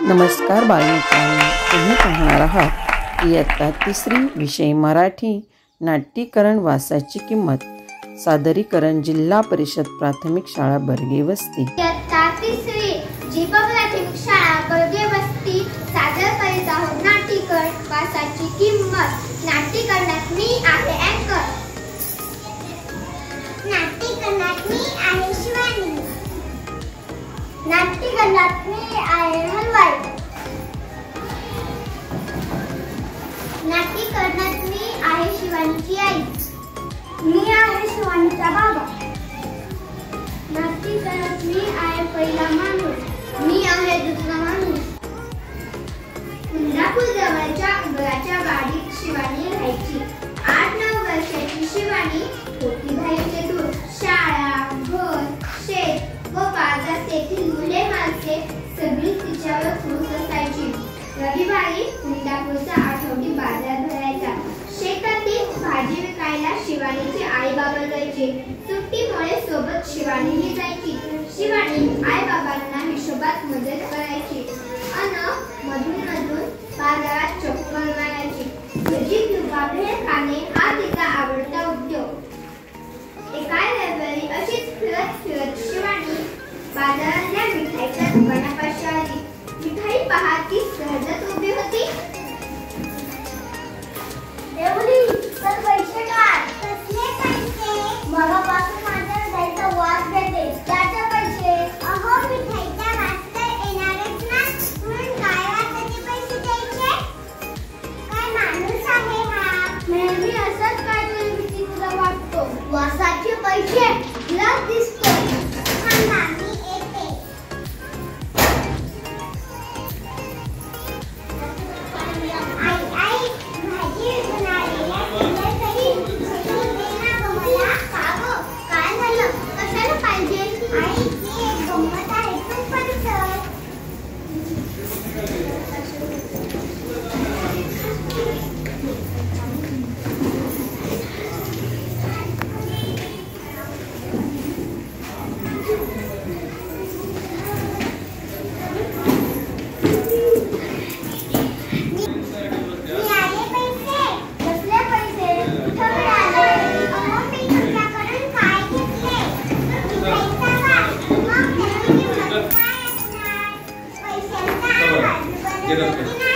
नमस्कार बालमित्रांनो, तुम्ही पाहणार आहात इयत्ता तिसरी विषय मराठी नाट्यीकरण वासाची किंमत. सादरीकरण जिल्हा परिषद प्राथमिक शाळा बर्गे वस्ती. इयत्ता तिसरी जिल्हा प्राथमिक शाळा बर्गे वस्ती सादर करीत आहोत नाट्यीकरण वासाची किंमत. नाट्यीकरणात मी आहे अँकर. नाट्यीकरणात मी आहे शिवानी. नाट्यीकरणात मी आहे हलवाई. नाट्यीकरणात मी आहे शिवानीची आई. मी आहे शिवानीचा बाबा. नाट्यीकरणात मी आहे पहिला माणूस. मी आहे दुसरा माणूस. इंदापूर जवळच्या घराच्या वाडीत शिवानी राहायची. 8-9 वर्षाची शिवानी होती बाहेरचे दूर. शाळा, घर, शेत व बाजार तेथील मुले माणसे सगळी तिच्यावर खुश असायची. रविवारी इंदापूरचा आठवडी बाजार भरायचा. शेतातील भाजी विकायला शिवानीचे आई बाबा जायचे. सुट्टीमुळे सोबत शिवानीही जायची. शिवानी आई बाबांना हिशोबात मदत करायची अन मधून बाजारात चक्कर मारायची. भजी किंवा भेळ खाणे हा तिचा आवडता उद्योग. एका रविवारी अशीच फिरत शिवानी बाजारातल्या मिठाईच्या दुकानापाशी आली. मिठाई पाहत ती सहजच उभी होती. देवली, तर पैसे काढ. कसले पैसे? मगापासून माझ्या जायचा वाद देते. त्याचे पैसे? अहो, मिठाईचा वाद तर येणारच ना, म्हणून काय वादाचे पैसे द्यायचे? काय माणूस आहे हा? नेहमी असंच काहीतरी विचित्र वाटतो. वासाचे पैसे तुला दिसतो. थांबा, मी येते. आई भाजी बनायला तरी दे ना गं मला. का गं, काय झालं? कशाला पाहिजे? आई, ती एक गंमत आहे, तू पण चल. Get up there.